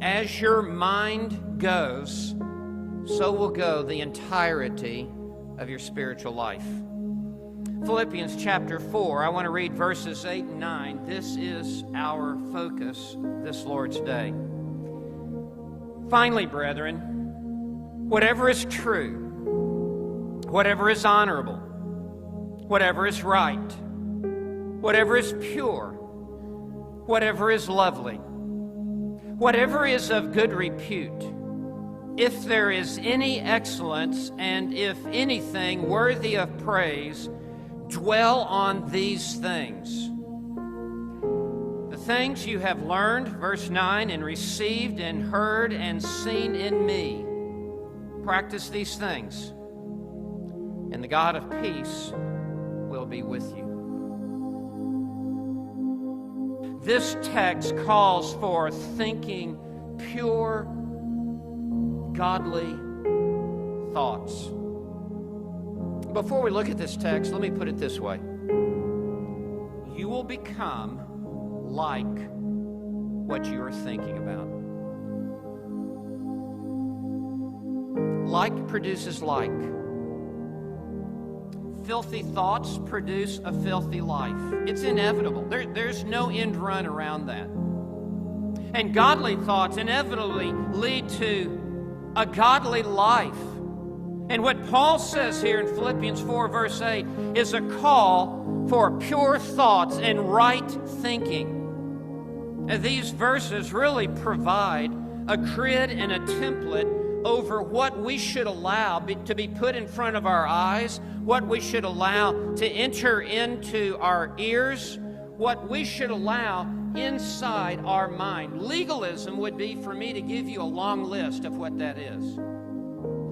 as your mind goes, so will go the entirety of your spiritual life. Philippians chapter 4, I want to read verses 8 and 9. This is our focus this Lord's Day. Finally, brethren, whatever is true, whatever is honorable, whatever is right, whatever is pure, whatever is lovely, whatever is of good repute, if there is any excellence and if anything worthy of praise, dwell on these things. The things you have learned, verse 9, and received and heard and seen in me. Practice these things, and the God of peace will be with you. This text calls for thinking pure, godly thoughts. Before we look at this text, let me put it this way. You will become like what you are thinking about. Like produces like. Filthy thoughts produce a filthy life. It's inevitable. There's no end run around that. And godly thoughts inevitably lead to a godly life. And what Paul says here in Philippians 4, verse 8, is a call for pure thoughts and right thinking. And these verses really provide a grid and a template over what we should allow to be put in front of our eyes, what we should allow to enter into our ears, what we should allow inside our mind. Legalism would be for me to give you a long list of what that is.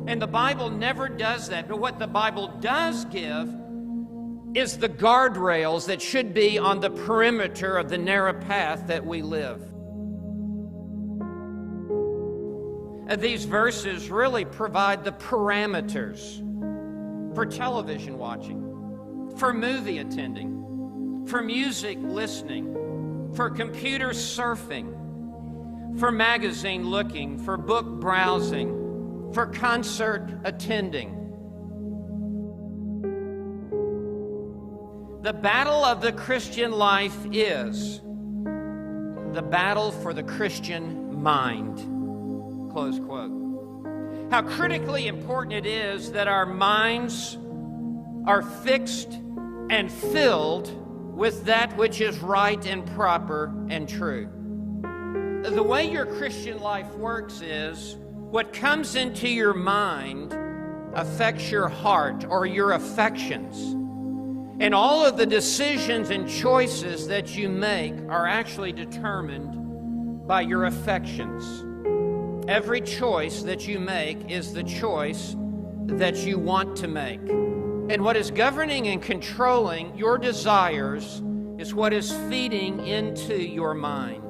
And the Bible never does that. But what the Bible does give is the guardrails that should be on the perimeter of the narrow path that we live. These verses really provide the parameters for television watching, for movie attending, for music listening, for computer surfing, for magazine looking, for book browsing, for concert attending. The battle of the Christian life is the battle for the Christian mind. Close quote. How critically important it is that our minds are fixed and filled with that which is right and proper and true. The way your Christian life works is what comes into your mind affects your heart or your affections. And all of the decisions and choices that you make are actually determined by your affections. Every choice that you make is the choice that you want to make. And what is governing and controlling your desires is what is feeding into your mind.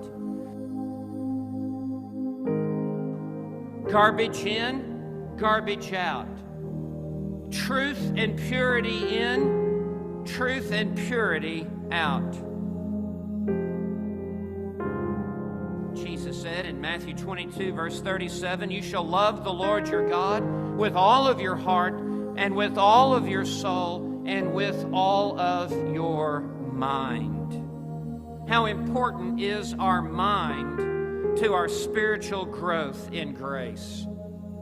Garbage in, garbage out. Truth and purity in, truth and purity out. Jesus said in Matthew 22, verse 37, you shall love the Lord your God with all of your heart and with all of your soul and with all of your mind. How important is our mind to our spiritual growth in grace?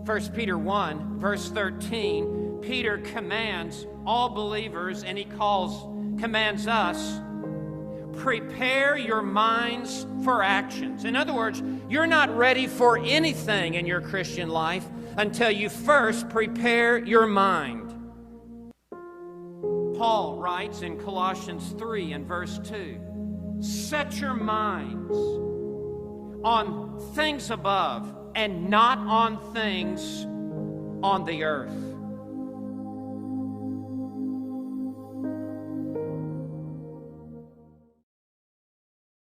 1 Peter 1, verse 13, Peter commands all believers, and he commands us, prepare your minds for actions. In other words, you're not ready for anything in your Christian life until you first prepare your mind. Paul writes in Colossians 3 and verse 2, set your minds on things above and not on things on the earth.